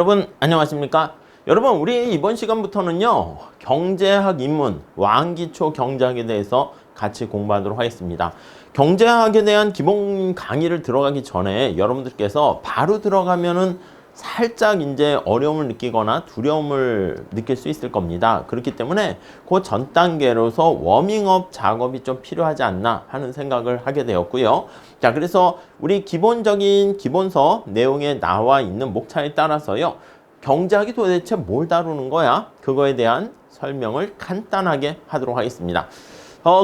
여러분 안녕하십니까? 여러분 우리 이번 시간부터는요 경제학 입문 왕기초 경제학에 대해서 같이 공부하도록 하겠습니다. 경제학에 대한 기본 강의를 들어가기 전에 여러분들께서 바로 들어가면은 살짝 이제 어려움을 느끼거나 두려움을 느낄 수 있을 겁니다. 그렇기 때문에 그 전 단계로서 워밍업 작업이 좀 필요하지 않나 하는 생각을 하게 되었고요. 자, 그래서 우리 기본적인 기본서 내용에 나와 있는 목차에 따라서요. 경제학이 도대체 뭘 다루는 거야? 그거에 대한 설명을 간단하게 하도록 하겠습니다.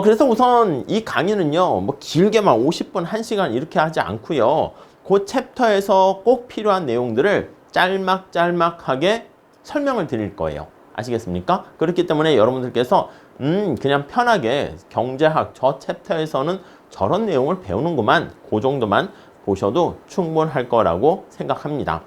그래서 우선 이 강의는요, 뭐 길게 막 50분, 1시간 이렇게 하지 않고요. 그 챕터에서 꼭 필요한 내용들을 짤막짤막하게 설명을 드릴 거예요. 아시겠습니까? 그렇기 때문에 여러분들께서 그냥 편하게 경제학 저 챕터에서는 저런 내용을 배우는구만, 그 정도만 보셔도 충분할 거라고 생각합니다.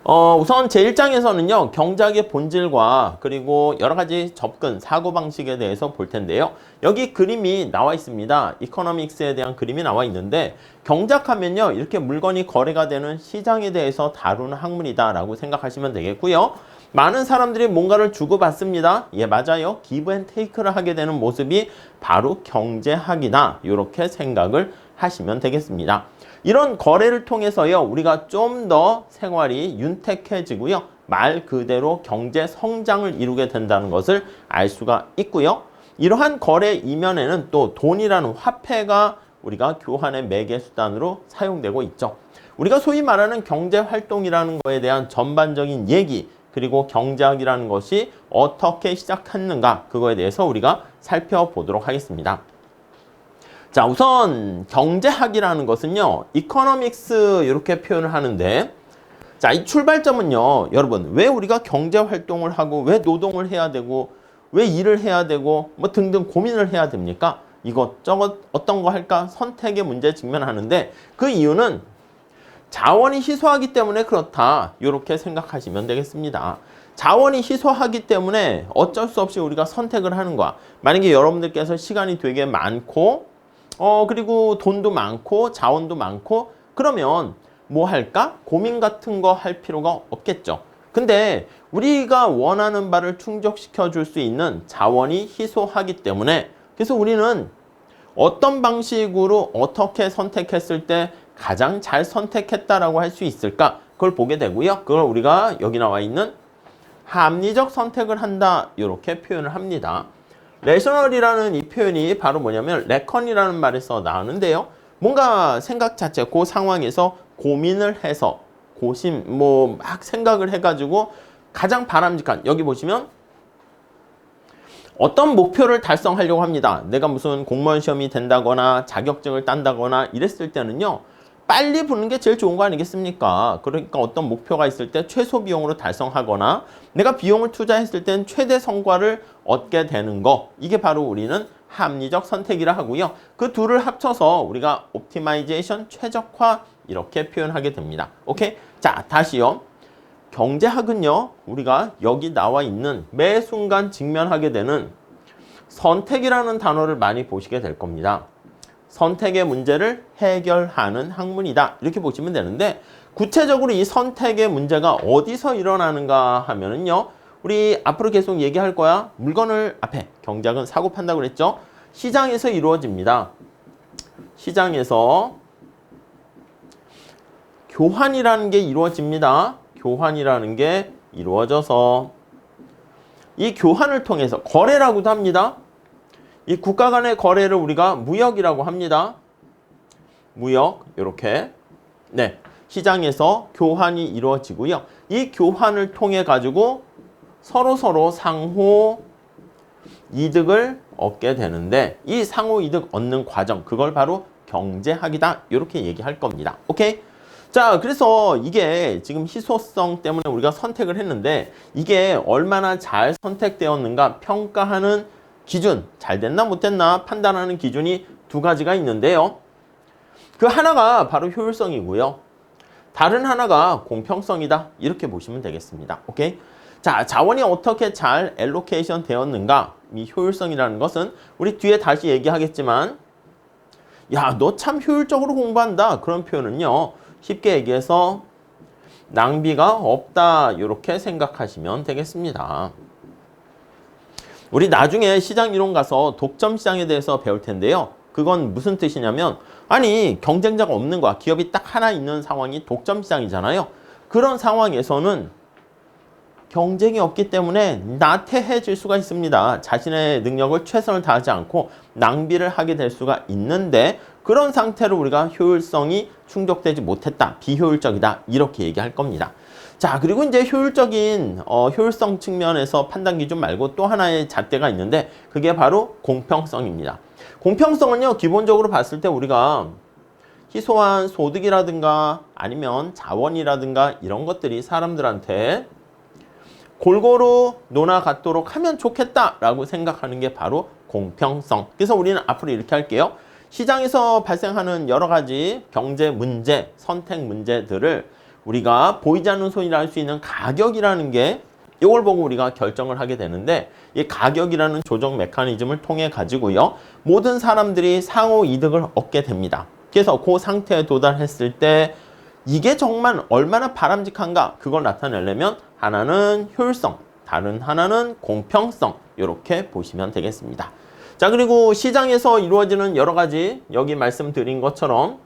우선 제1장에서는요, 경제학의 본질과 그리고 여러 가지 접근, 사고방식에 대해서 볼 텐데요. 여기 그림이 나와 있습니다. 이코노믹스에 대한 그림이 나와 있는데, 경제학하면요, 이렇게 물건이 거래가 되는 시장에 대해서 다루는 학문이다라고 생각하시면 되겠고요. 많은 사람들이 뭔가를 주고받습니다. 예, 맞아요. 기브 앤 테이크를 하게 되는 모습이 바로 경제학이다. 이렇게 생각을 하시면 되겠습니다. 이런 거래를 통해서요, 우리가 좀 더 생활이 윤택해지고요, 말 그대로 경제 성장을 이루게 된다는 것을 알 수가 있고요. 이러한 거래 이면에는 또 돈이라는 화폐가 우리가 교환의 매개 수단으로 사용되고 있죠. 우리가 소위 말하는 경제 활동이라는 거에 대한 전반적인 얘기, 그리고 경제학이라는 것이 어떻게 시작했는가, 그거에 대해서 우리가 살펴보도록 하겠습니다. 자, 우선 경제학이라는 것은요, 이코노믹스 이렇게 표현을 하는데, 자, 이 출발점은요, 여러분, 왜 우리가 경제 활동을 하고, 왜 노동을 해야 되고, 왜 일을 해야 되고, 뭐 등등 고민을 해야 됩니까? 이것저것 어떤 거 할까? 선택의 문제에 직면하는데, 그 이유는 자원이 희소하기 때문에 그렇다, 이렇게 생각하시면 되겠습니다. 자원이 희소하기 때문에 어쩔 수 없이 우리가 선택을 하는 거야. 만약에 여러분들께서 시간이 되게 많고, 그리고 돈도 많고 자원도 많고, 그러면 뭐 할까? 고민 같은 거 할 필요가 없겠죠. 근데 우리가 원하는 바를 충족시켜 줄 수 있는 자원이 희소하기 때문에, 그래서 우리는 어떤 방식으로 어떻게 선택했을 때 가장 잘 선택했다라고 할 수 있을까? 그걸 보게 되고요. 그걸 우리가 여기 나와 있는 합리적 선택을 한다, 이렇게 표현을 합니다. 레셔널이라는 이 표현이 바로 뭐냐면 레컨이라는 말에서 나오는데요. 뭔가 생각 자체, 그 상황에서 고민을 해서 고심, 뭐 막 생각을 해가지고 가장 바람직한, 여기 보시면 어떤 목표를 달성하려고 합니다. 내가 무슨 공무원 시험이 된다거나 자격증을 딴다거나 이랬을 때는요, 빨리 붙는 게 제일 좋은 거 아니겠습니까? 그러니까 어떤 목표가 있을 때 최소 비용으로 달성하거나 내가 비용을 투자했을 땐 최대 성과를 얻게 되는 거, 이게 바로 우리는 합리적 선택이라 하고요. 그 둘을 합쳐서 우리가 옵티마이제이션, 최적화, 이렇게 표현하게 됩니다. 오케이? 자, 다시요. 경제학은요, 우리가 여기 나와 있는 매 순간 직면하게 되는 선택이라는 단어를 많이 보시게 될 겁니다. 선택의 문제를 해결하는 학문이다, 이렇게 보시면 되는데, 구체적으로 이 선택의 문제가 어디서 일어나는가 하면은요, 우리 앞으로 계속 얘기할 거야. 물건을 앞에 경제학은 사고 판다고 그랬죠. 시장에서 이루어집니다. 시장에서 교환이라는 게 이루어집니다. 교환이라는 게 이루어져서 이 교환을 통해서 거래라고도 합니다. 이 국가 간의 거래를 우리가 무역이라고 합니다. 무역, 이렇게. 네, 시장에서 교환이 이루어지고요. 이 교환을 통해 가지고 서로 상호 이득을 얻게 되는데, 이 상호 이득 얻는 과정, 그걸 바로 경제학이다, 이렇게 얘기할 겁니다. 오케이? 자, 그래서 이게 지금 희소성 때문에 우리가 선택을 했는데, 이게 얼마나 잘 선택되었는가 평가하는 기준, 잘 됐나 못 됐나 판단하는 기준이 두 가지가 있는데요. 그 하나가 바로 효율성이고요. 다른 하나가 공평성이다, 이렇게 보시면 되겠습니다. 오케이? 자, 자원이 어떻게 잘 엘로케이션 되었는가, 이 효율성이라는 것은 우리 뒤에 다시 얘기하겠지만, 야, 너 참 효율적으로 공부한다, 그런 표현은요, 쉽게 얘기해서 낭비가 없다. 이렇게 생각하시면 되겠습니다. 우리 나중에 시장 이론 가서 독점 시장에 대해서 배울 텐데요. 그건 무슨 뜻이냐면 아니 경쟁자가 없는 거야. 기업이 딱 하나 있는 상황이 독점 시장이잖아요. 그런 상황에서는 경쟁이 없기 때문에 나태해질 수가 있습니다. 자신의 능력을 최선을 다하지 않고 낭비를 하게 될 수가 있는데 그런 상태로 우리가 효율성이 충족되지 못했다. 비효율적이다. 이렇게 얘기할 겁니다. 자, 그리고 이제 효율적인 효율성 측면에서 판단 기준 말고 또 하나의 잣대가 있는데 그게 바로 공평성입니다. 공평성은요, 기본적으로 봤을 때 우리가 희소한 소득이라든가 아니면 자원이라든가 이런 것들이 사람들한테 골고루 논아갖도록 하면 좋겠다라고 생각하는 게 바로 공평성. 그래서 우리는 앞으로 이렇게 할게요. 시장에서 발생하는 여러 가지 경제 문제, 선택 문제들을 우리가 보이지 않는 손이라 할 수 있는 가격이라는 게 이걸 보고 우리가 결정을 하게 되는데 이 가격이라는 조정 메커니즘을 통해 가지고요. 모든 사람들이 상호 이득을 얻게 됩니다. 그래서 그 상태에 도달했을 때 이게 정말 얼마나 바람직한가 그걸 나타내려면 하나는 효율성, 다른 하나는 공평성 이렇게 보시면 되겠습니다. 자, 그리고 시장에서 이루어지는 여러 가지 여기 말씀드린 것처럼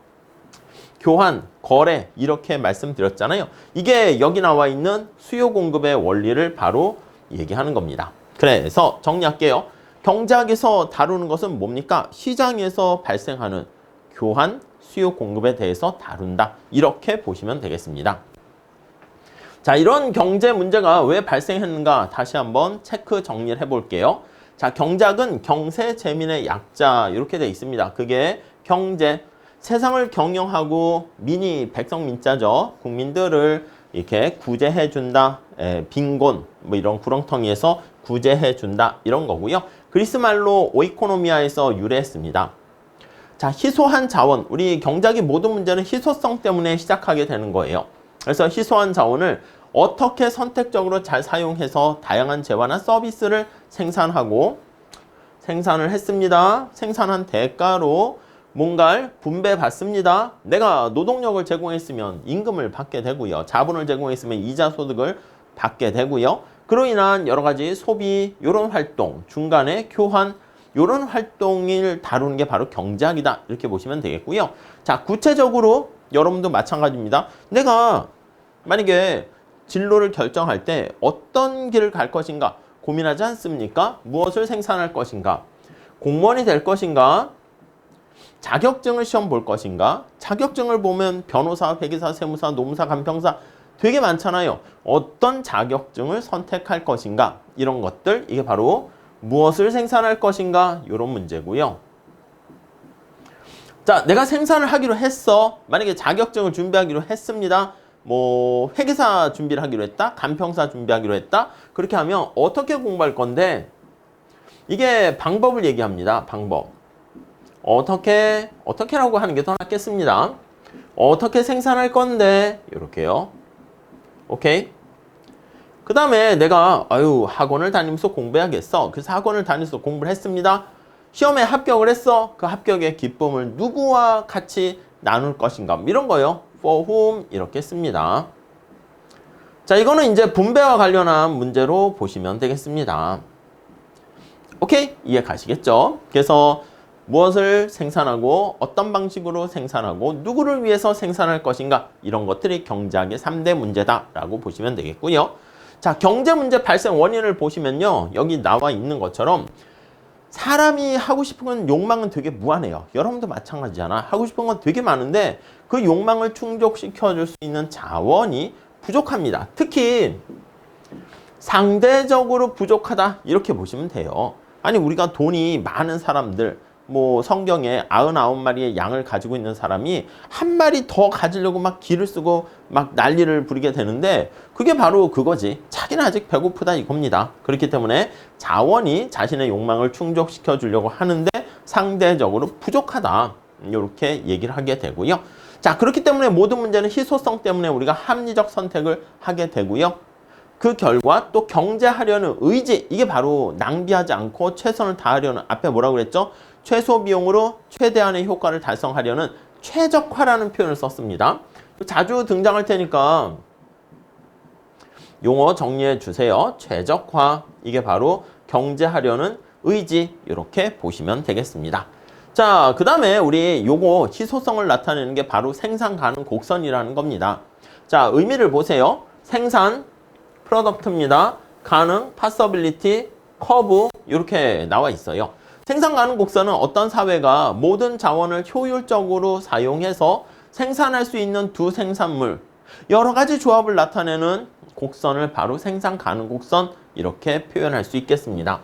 교환, 거래 이렇게 말씀드렸잖아요. 이게 여기 나와 있는 수요 공급의 원리를 바로 얘기하는 겁니다. 그래서 정리할게요. 경제학에서 다루는 것은 뭡니까? 시장에서 발생하는 교환, 수요 공급에 대해서 다룬다. 이렇게 보시면 되겠습니다. 자, 이런 경제 문제가 왜 발생했는가 다시 한번 체크 정리를 해볼게요. 자, 경제학은 경세 재민의 약자 이렇게 돼 있습니다. 그게 경제, 세상을 경영하고 민이 백성민자죠. 국민들을 이렇게 구제해준다. 빈곤 뭐 이런 구렁텅이에서 구제해준다 이런 거고요. 그리스 말로 오이코노미아에서 유래했습니다. 자, 희소한 자원. 우리 경제학의 모든 문제는 희소성 때문에 시작하게 되는 거예요. 그래서 희소한 자원을 어떻게 선택적으로 잘 사용해서 다양한 재화나 서비스를 생산을 했습니다. 생산한 대가로 뭔가를 분배받습니다. 내가 노동력을 제공했으면 임금을 받게 되고요. 자본을 제공했으면 이자 소득을 받게 되고요. 그로 인한 여러 가지 소비, 이런 활동, 중간에 교환, 이런 활동을 다루는 게 바로 경제학이다. 이렇게 보시면 되겠고요. 자, 구체적으로 여러분도 마찬가지입니다. 내가 만약에 진로를 결정할 때 어떤 길을 갈 것인가 고민하지 않습니까? 무엇을 생산할 것인가? 공무원이 될 것인가? 자격증을 시험 볼 것인가? 자격증을 보면 변호사, 회계사, 세무사, 노무사, 간평사 되게 많잖아요. 어떤 자격증을 선택할 것인가? 이런 것들, 이게 바로 무엇을 생산할 것인가? 이런 문제고요. 자, 내가 생산을 하기로 했어. 만약에 자격증을 준비하기로 했습니다. 뭐 회계사 준비를 하기로 했다. 간평사 준비하기로 했다. 그렇게 하면 어떻게 공부할 건데 이게 방법을 얘기합니다. 방법. 어떻게라고 하는 게 더 낫겠습니다. 어떻게 생산할 건데 이렇게요. 오케이. 그 다음에 내가 학원을 다니면서 공부해야겠어. 그래서 학원을 다니면서 공부를 했습니다. 시험에 합격을 했어. 그 합격의 기쁨을 누구와 같이 나눌 것인가 이런 거요. For whom 이렇게 씁니다. 자, 이거는 이제 분배와 관련한 문제로 보시면 되겠습니다. 오케이? 이해 가시겠죠? 그래서 무엇을 생산하고 어떤 방식으로 생산하고 누구를 위해서 생산할 것인가 이런 것들이 경제학의 3대 문제다라고 보시면 되겠고요. 자, 경제 문제 발생 원인을 보시면요. 여기 나와 있는 것처럼 사람이 하고 싶은 건 욕망은 되게 무한해요. 여러분도 마찬가지잖아. 하고 싶은 건 되게 많은데 그 욕망을 충족시켜줄 수 있는 자원이 부족합니다. 특히 상대적으로 부족하다 이렇게 보시면 돼요. 아니 우리가 돈이 많은 사람들 뭐 성경에 99마리의 양을 가지고 있는 사람이 한 마리 더 가지려고 막 기를 쓰고 막 난리를 부리게 되는데 그게 바로 그거지. 자기는 아직 배고프다 이겁니다. 그렇기 때문에 자원이 자신의 욕망을 충족시켜 주려고 하는데 상대적으로 부족하다. 이렇게 얘기를 하게 되고요. 자, 그렇기 때문에 모든 문제는 희소성 때문에 우리가 합리적 선택을 하게 되고요. 그 결과 또 경제하려는 의지, 이게 바로 낭비하지 않고 최선을 다하려는, 앞에 뭐라고 그랬죠? 최소 비용으로 최대한의 효과를 달성하려는 최적화라는 표현을 썼습니다. 자주 등장할 테니까 용어 정리해 주세요. 최적화. 이게 바로 경제하려는 의지. 이렇게 보시면 되겠습니다. 자, 그 다음에 우리 요거 희소성을 나타내는 게 바로 생산 가능 곡선이라는 겁니다. 자, 의미를 보세요. 생산, 프로덕트입니다. 가능, possibility, 커브 이렇게 나와 있어요. 생산 가능 곡선은 어떤 사회가 모든 자원을 효율적으로 사용해서 생산할 수 있는 두 생산물, 여러 가지 조합을 나타내는 곡선을 바로 생산 가능 곡선 이렇게 표현할 수 있겠습니다.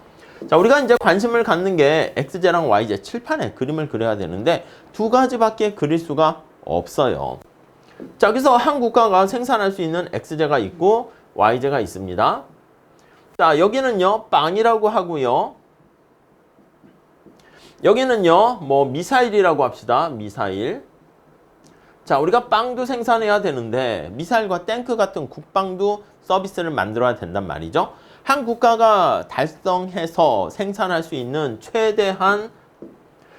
자, 우리가 이제 관심을 갖는 게 XJ랑 YJ 칠판에 그림을 그려야 되는데 두 가지밖에 그릴 수가 없어요. 자, 여기서 한 국가가 생산할 수 있는 XJ가 있고 YJ가 있습니다. 자, 여기는요 빵이라고 하고요. 여기는요 뭐 미사일이라고 합시다. 미사일. 자, 우리가 빵도 생산해야 되는데 미사일과 탱크 같은 국방도 서비스를 만들어야 된단 말이죠. 한 국가가 달성해서 생산할 수 있는 최대한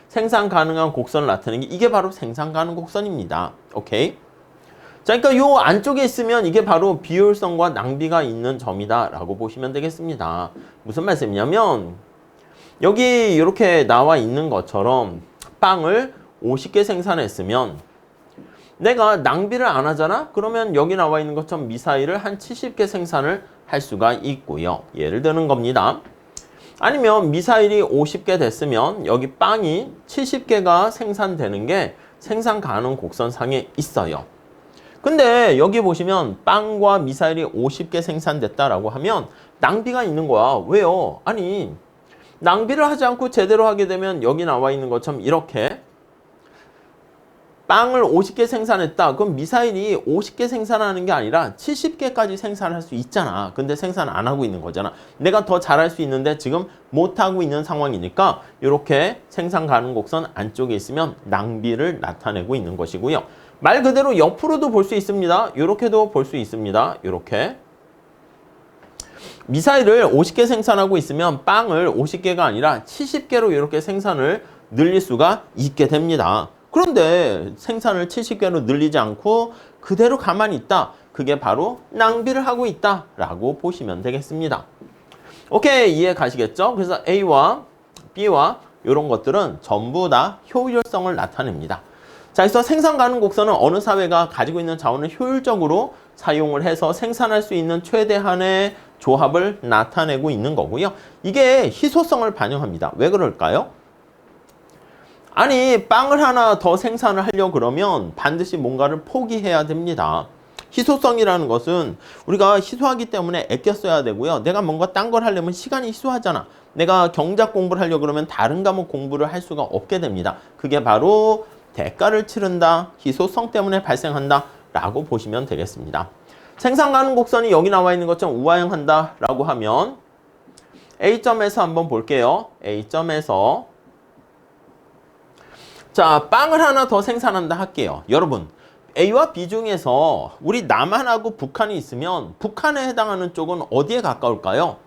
생산 가능한 곡선을 나타내는 게 이게 바로 생산 가능 곡선입니다. 오케이? 자, 그러니까 요 안쪽에 있으면 이게 바로 비효율성과 낭비가 있는 점이다 라고 보시면 되겠습니다. 무슨 말씀이냐면 여기 이렇게 나와 있는 것처럼 빵을 50개 생산했으면 내가 낭비를 안 하잖아? 그러면 여기 나와 있는 것처럼 미사일을 한 70개 생산을 할 수가 있고요. 예를 드는 겁니다. 아니면 미사일이 50개 됐으면 여기 빵이 70개가 생산되는 게 생산 가능 곡선상에 있어요. 근데 여기 보시면 빵과 미사일이 50개 생산됐다라고 하면 낭비가 있는 거야. 왜요? 아니, 낭비를 하지 않고 제대로 하게 되면 여기 나와 있는 것처럼 이렇게 빵을 50개 생산했다. 그럼 미사일이 50개 생산하는 게 아니라 70개까지 생산할 수 있잖아. 근데 생산 안 하고 있는 거잖아. 내가 더 잘할 수 있는데 지금 못하고 있는 상황이니까 이렇게 생산 가능 곡선 안쪽에 있으면 낭비를 나타내고 있는 것이고요. 말 그대로 옆으로도 볼 수 있습니다. 이렇게도 볼 수 있습니다. 이렇게. 미사일을 50개 생산하고 있으면 빵을 50개가 아니라 70개로 이렇게 생산을 늘릴 수가 있게 됩니다. 그런데 생산을 70개로 늘리지 않고 그대로 가만히 있다. 그게 바로 낭비를 하고 있다라고 보시면 되겠습니다. 오케이, 이해 가시겠죠? 그래서 A와 B와 이런 것들은 전부 다 효율성을 나타냅니다. 자, 그래서 생산 가능 곡선은 어느 사회가 가지고 있는 자원을 효율적으로 사용을 해서 생산할 수 있는 최대한의 조합을 나타내고 있는 거고요. 이게 희소성을 반영합니다. 왜 그럴까요? 아니, 빵을 하나 더 생산을 하려고 그러면 반드시 뭔가를 포기해야 됩니다. 희소성이라는 것은 우리가 희소하기 때문에 아껴 써야 되고요. 내가 뭔가 딴 걸 하려면 시간이 희소하잖아. 내가 경작 공부를 하려고 그러면 다른 과목 공부를 할 수가 없게 됩니다. 그게 바로 대가를 치른다, 희소성 때문에 발생한다 라고 보시면 되겠습니다. 생산 가능 곡선이 여기 나와 있는 것처럼 우하형한다 라고 하면 A점에서 한번 볼게요. A점에서 자, 빵을 하나 더 생산한다 할게요. 여러분, A와 B 중에서 우리 남한하고 북한이 있으면 북한에 해당하는 쪽은 어디에 가까울까요?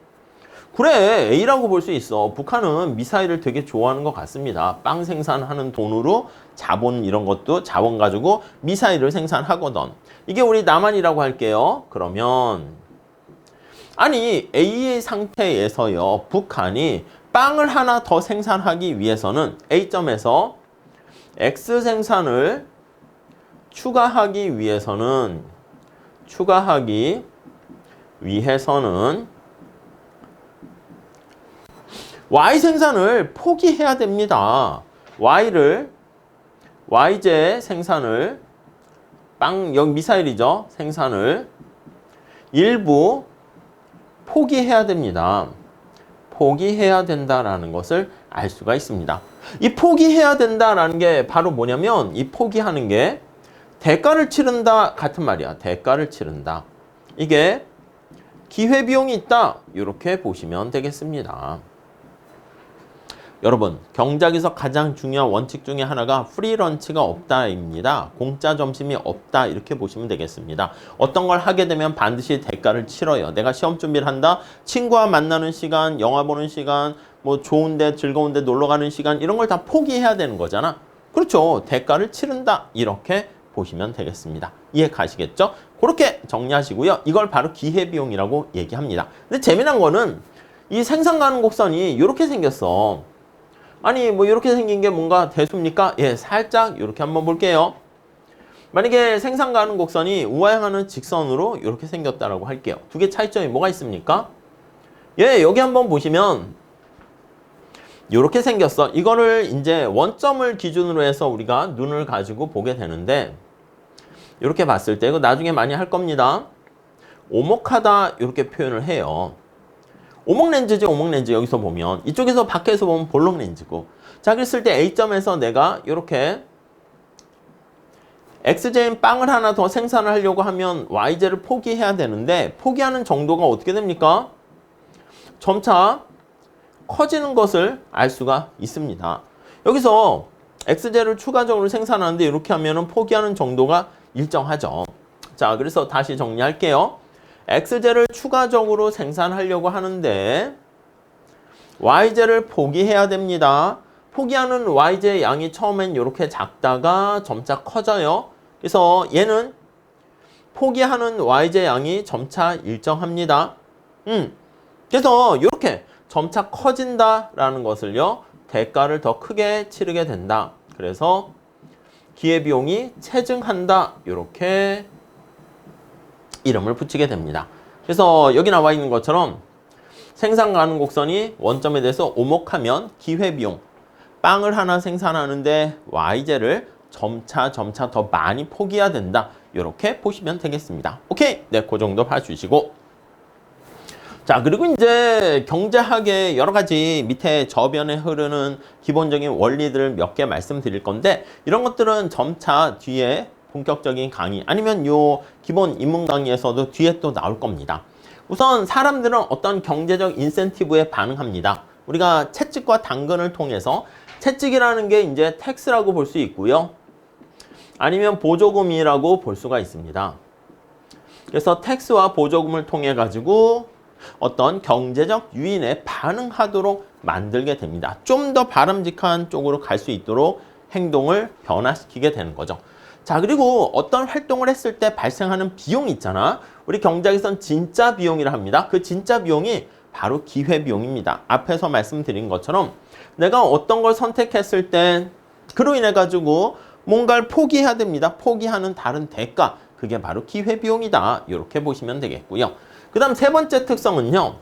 그래, A라고 볼 수 있어. 북한은 미사일을 되게 좋아하는 것 같습니다. 빵 생산하는 돈으로 자본 이런 것도 자원 가지고 미사일을 생산하거든. 이게 우리 남한이라고 할게요. 그러면 아니, A의 상태에서요, 북한이 빵을 하나 더 생산하기 위해서는 A점에서 X 생산을 추가하기 위해서는 Y 생산을 포기해야 됩니다. YJ 생산을 여기 미사일이죠. 생산을 일부 포기해야 됩니다. 포기해야 된다라는 것을 알 수가 있습니다. 이 포기해야 된다라는 게 바로 뭐냐면 이 포기하는 게 대가를 치른다 같은 말이야. 대가를 치른다. 이게 기회비용이 있다. 이렇게 보시면 되겠습니다. 여러분, 경작에서 가장 중요한 원칙 중에 하나가 프리런치가 없다입니다. 공짜 점심이 없다 이렇게 보시면 되겠습니다. 어떤 걸 하게 되면 반드시 대가를 치러요. 내가 시험 준비를 한다. 친구와 만나는 시간, 영화 보는 시간, 뭐 좋은데 즐거운데 놀러 가는 시간 이런 걸 다 포기해야 되는 거잖아. 그렇죠. 대가를 치른다 이렇게 보시면 되겠습니다. 이해 가시겠죠? 그렇게 정리하시고요. 이걸 바로 기회비용이라고 얘기합니다. 근데 재미난 거는 이 생산 가능 곡선이 이렇게 생겼어. 아니 뭐 이렇게 생긴 게 뭔가 대수입니까? 예, 살짝 이렇게 한번 볼게요. 만약에 생산 가능 곡선이 우하향하는 직선으로 이렇게 생겼다라고 할게요. 두 개 차이점이 뭐가 있습니까? 예, 여기 한번 보시면 이렇게 생겼어. 이거를 이제 원점을 기준으로 해서 우리가 눈을 가지고 보게 되는데 이렇게 봤을 때 이거 나중에 많이 할 겁니다. 오목하다 이렇게 표현을 해요. 오목 렌즈지 오목 렌즈 여기서 보면 이쪽에서 밖에서 보면 볼록 렌즈고 자 그랬을 때 A점에서 내가 이렇게 XJ인 빵을 하나 더 생산을 하려고 하면 YJ를 포기해야 되는데 포기하는 정도가 어떻게 됩니까? 점차 커지는 것을 알 수가 있습니다. 여기서 XJ를 추가적으로 생산하는데 이렇게 하면은 포기하는 정도가 일정하죠. 자, 그래서 다시 정리할게요. XJ를 추가적으로 생산하려고 하는데 YJ를 포기해야 됩니다. 포기하는 YJ 양이 처음엔 이렇게 작다가 점차 커져요. 그래서 얘는 포기하는 YJ 양이 점차 일정합니다. 그래서 이렇게 점차 커진다라는 것을요. 대가를 더 크게 치르게 된다. 그래서 기회비용이 체증한다. 이렇게 이름을 붙이게 됩니다. 그래서 여기 나와 있는 것처럼 생산 가능 곡선이 원점에 대해서 오목하면 기회비용 빵을 하나 생산하는데 YJ를 점차 더 많이 포기해야 된다. 이렇게 보시면 되겠습니다. 오케이? 네, 그 정도 봐주시고 자, 그리고 이제 경제학의 여러 가지 밑에 저변에 흐르는 기본적인 원리들을 몇 개 말씀드릴 건데 이런 것들은 점차 뒤에 본격적인 강의 아니면 요 기본 입문 강의에서도 뒤에 또 나올 겁니다. 우선 사람들은 어떤 경제적 인센티브에 반응합니다. 우리가 채찍과 당근을 통해서 채찍이라는 게 이제 텍스라고 볼 수 있고요. 아니면 보조금이라고 볼 수가 있습니다. 그래서 텍스와 보조금을 통해 가지고 어떤 경제적 유인에 반응하도록 만들게 됩니다. 좀 더 바람직한 쪽으로 갈 수 있도록 행동을 변화시키게 되는 거죠. 자, 그리고 어떤 활동을 했을 때 발생하는 비용이 있잖아. 우리 경제학에서는 진짜 비용이라 합니다. 그 진짜 비용이 바로 기회비용입니다. 앞에서 말씀드린 것처럼 내가 어떤 걸 선택했을 때 그로 인해 가지고 뭔가를 포기해야 됩니다. 포기하는 다른 대가, 그게 바로 기회비용이다. 이렇게 보시면 되겠고요. 그 다음 세 번째 특성은요.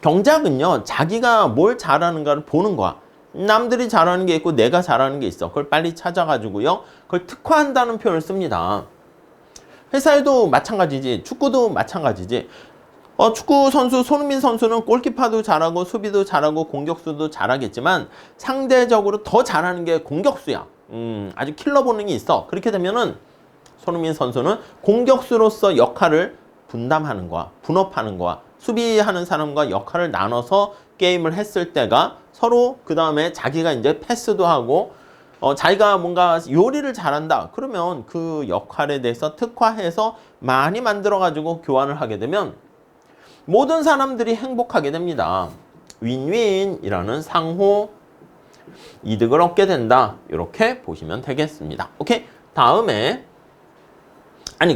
경제학은요. 자기가 뭘 잘하는가를 보는 거야. 남들이 잘하는 게 있고 내가 잘하는 게 있어. 그걸 빨리 찾아가지고요. 그걸 특화한다는 표현을 씁니다. 회사에도 마찬가지지. 축구도 마찬가지지. 축구 선수 손흥민 선수는 골키퍼도 잘하고 수비도 잘하고 공격수도 잘하겠지만 상대적으로 더 잘하는 게 공격수야. 아주 킬러 본능이 있어. 그렇게 되면은 손흥민 선수는 공격수로서 역할을 분담하는 거야. 분업하는 거야. 수비하는 사람과 역할을 나눠서 게임을 했을 때가 서로 그 다음에 자기가 이제 패스도 하고 자기가 뭔가 요리를 잘한다. 그러면 그 역할에 대해서 특화해서 많이 만들어가지고 교환을 하게 되면 모든 사람들이 행복하게 됩니다. 윈윈이라는 상호 이득을 얻게 된다. 이렇게 보시면 되겠습니다. 오케이? 다음에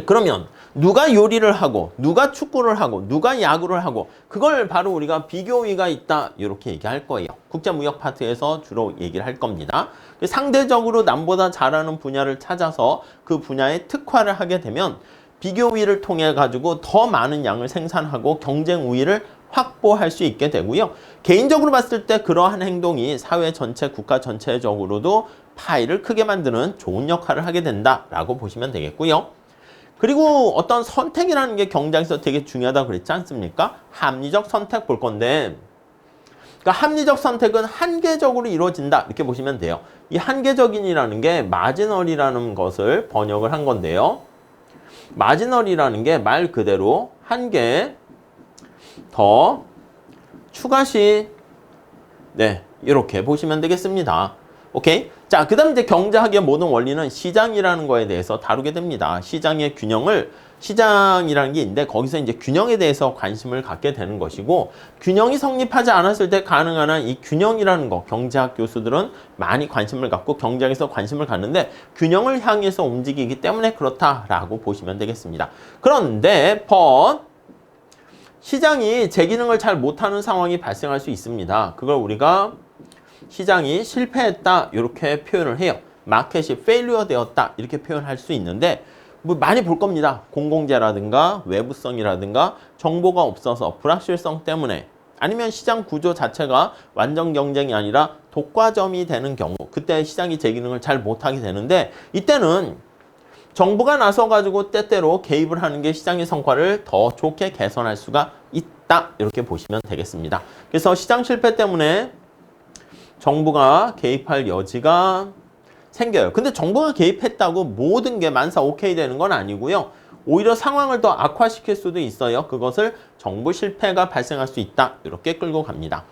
그러면 누가 요리를 하고 누가 축구를 하고 누가 야구를 하고 그걸 바로 우리가 비교의가 있다 이렇게 얘기할 거예요. 국제무역 파트에서 주로 얘기를 할 겁니다. 상대적으로 남보다 잘하는 분야를 찾아서 그 분야에 특화를 하게 되면 비교의를 통해 가지고 더 많은 양을 생산하고 경쟁 우위를 확보할 수 있게 되고요. 개인적으로 봤을 때 그러한 행동이 사회 전체, 국가 전체적으로도 파이를 크게 만드는 좋은 역할을 하게 된다라고 보시면 되겠고요. 그리고 어떤 선택이라는 게 경제학에서 되게 중요하다고 그랬지 않습니까? 합리적 선택 볼 건데 그러니까 합리적 선택은 한계적으로 이루어진다 이렇게 보시면 돼요. 이 한계적인이라는 게 마지널이라는 것을 번역을 한 건데요. 마지널이라는 게 말 그대로 한계 더 추가시 네 이렇게 보시면 되겠습니다. 오케이? 자, 그 다음 이제 경제학의 모든 원리는 시장이라는 거에 대해서 다루게 됩니다. 시장의 균형을 시장이라는 게 있는데 거기서 이제 균형에 대해서 관심을 갖게 되는 것이고 균형이 성립하지 않았을 때 가능한 한 이 균형이라는 거 경제학 교수들은 많이 관심을 갖고 경제학에서 관심을 갖는데 균형을 향해서 움직이기 때문에 그렇다라고 보시면 되겠습니다. 그런데 시장이 제 기능을 잘 못하는 상황이 발생할 수 있습니다. 그걸 우리가 시장이 실패했다 이렇게 표현을 해요. 마켓이 페일리어 되었다 이렇게 표현할 수 있는데 뭐 많이 볼 겁니다. 공공재라든가 외부성이라든가 정보가 없어서 불확실성 때문에 아니면 시장 구조 자체가 완전 경쟁이 아니라 독과점이 되는 경우 그때 시장이 제 기능을 잘 못하게 되는데 이때는 정부가 나서가지고 때때로 개입을 하는 게 시장의 성과를 더 좋게 개선할 수가 있다 이렇게 보시면 되겠습니다. 그래서 시장 실패 때문에 정부가 개입할 여지가 생겨요. 근데 정부가 개입했다고 모든 게 만사 오케이 되는 건 아니고요. 오히려 상황을 더 악화시킬 수도 있어요. 그것을 정부 실패가 발생할 수 있다. 이렇게 끌고 갑니다.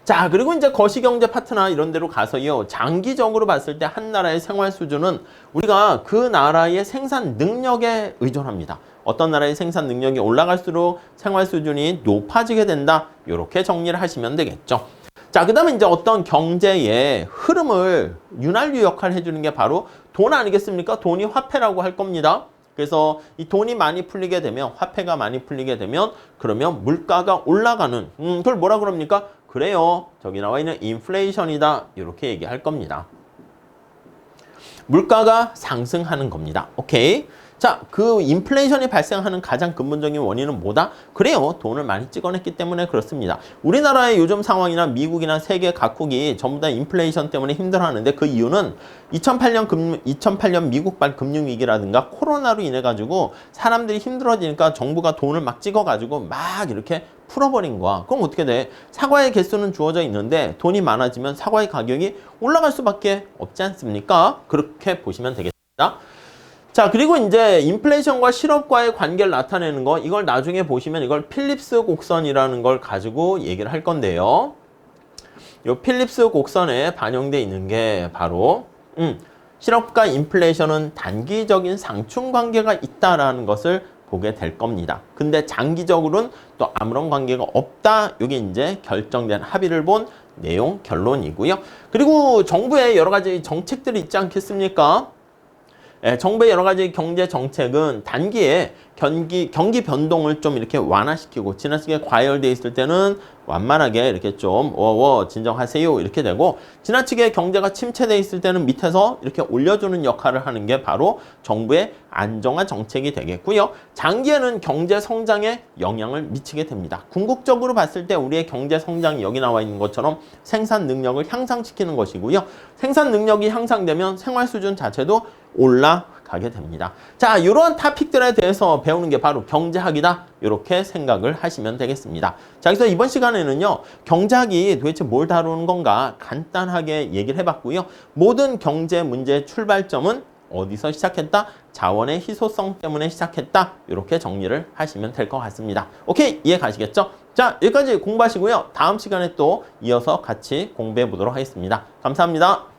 자, 그리고 이제 거시경제 파트나 이런 데로 가서요. 장기적으로 봤을 때 한 나라의 생활 수준은 우리가 그 나라의 생산 능력에 의존합니다. 어떤 나라의 생산 능력이 올라갈수록 생활 수준이 높아지게 된다. 이렇게 정리를 하시면 되겠죠. 자, 그 다음에 이제 어떤 경제의 흐름을 윤활유 역할을 해주는 게 바로 돈 아니겠습니까? 돈이 화폐라고 할 겁니다. 그래서 이 돈이 많이 풀리게 되면, 화폐가 많이 풀리게 되면, 그러면 물가가 올라가는, 그걸 뭐라 그럽니까? 그래요. 저기 나와 있는 인플레이션이다. 이렇게 얘기할 겁니다. 물가가 상승하는 겁니다. 오케이. 자, 그 인플레이션이 발생하는 가장 근본적인 원인은 뭐다? 그래요. 돈을 많이 찍어냈기 때문에 그렇습니다. 우리나라의 요즘 상황이나 미국이나 세계 각국이 전부 다 인플레이션 때문에 힘들어하는데 그 이유는 2008년 미국발 금융위기라든가 코로나로 인해 가지고 사람들이 힘들어지니까 정부가 돈을 막 찍어가지고 막 이렇게 풀어버린 거야. 그럼 어떻게 돼? 사과의 개수는 주어져 있는데 돈이 많아지면 사과의 가격이 올라갈 수밖에 없지 않습니까? 그렇게 보시면 되겠습니다. 자, 그리고 이제 인플레이션과 실업과의 관계를 나타내는 거, 이걸 나중에 보시면 이걸 필립스 곡선이라는 걸 가지고 얘기를 할 건데요. 이 필립스 곡선에 반영되어 있는 게 바로 실업과 인플레이션은 단기적인 상충 관계가 있다라는 것을 보게 될 겁니다. 근데 장기적으로는 또 아무런 관계가 없다. 이게 이제 결정된 합의를 본 내용 결론이고요. 그리고 정부의 여러 가지 정책들이 있지 않겠습니까? 정부의 여러 가지 경제 정책은 단기에 경기 변동을 좀 이렇게 완화시키고 지나치게 과열돼 있을 때는 완만하게 이렇게 좀 진정하세요 이렇게 되고 지나치게 경제가 침체돼 있을 때는 밑에서 이렇게 올려주는 역할을 하는 게 바로 정부의 안정화 정책이 되겠고요. 장기에는 경제 성장에 영향을 미치게 됩니다. 궁극적으로 봤을 때 우리의 경제 성장이 여기 나와 있는 것처럼 생산 능력을 향상시키는 것이고요. 생산 능력이 향상되면 생활 수준 자체도 올라가게 됩니다. 자, 이러한 토픽들에 대해서 배우는 게 바로 경제학이다. 이렇게 생각을 하시면 되겠습니다. 자, 그래서 이번 시간에는요. 경제학이 도대체 뭘 다루는 건가 간단하게 얘기를 해봤고요. 모든 경제 문제의 출발점은 어디서 시작했다? 자원의 희소성 때문에 시작했다. 이렇게 정리를 하시면 될 것 같습니다. 오케이, 이해 가시겠죠? 자, 여기까지 공부하시고요. 다음 시간에 또 이어서 같이 공부해 보도록 하겠습니다. 감사합니다.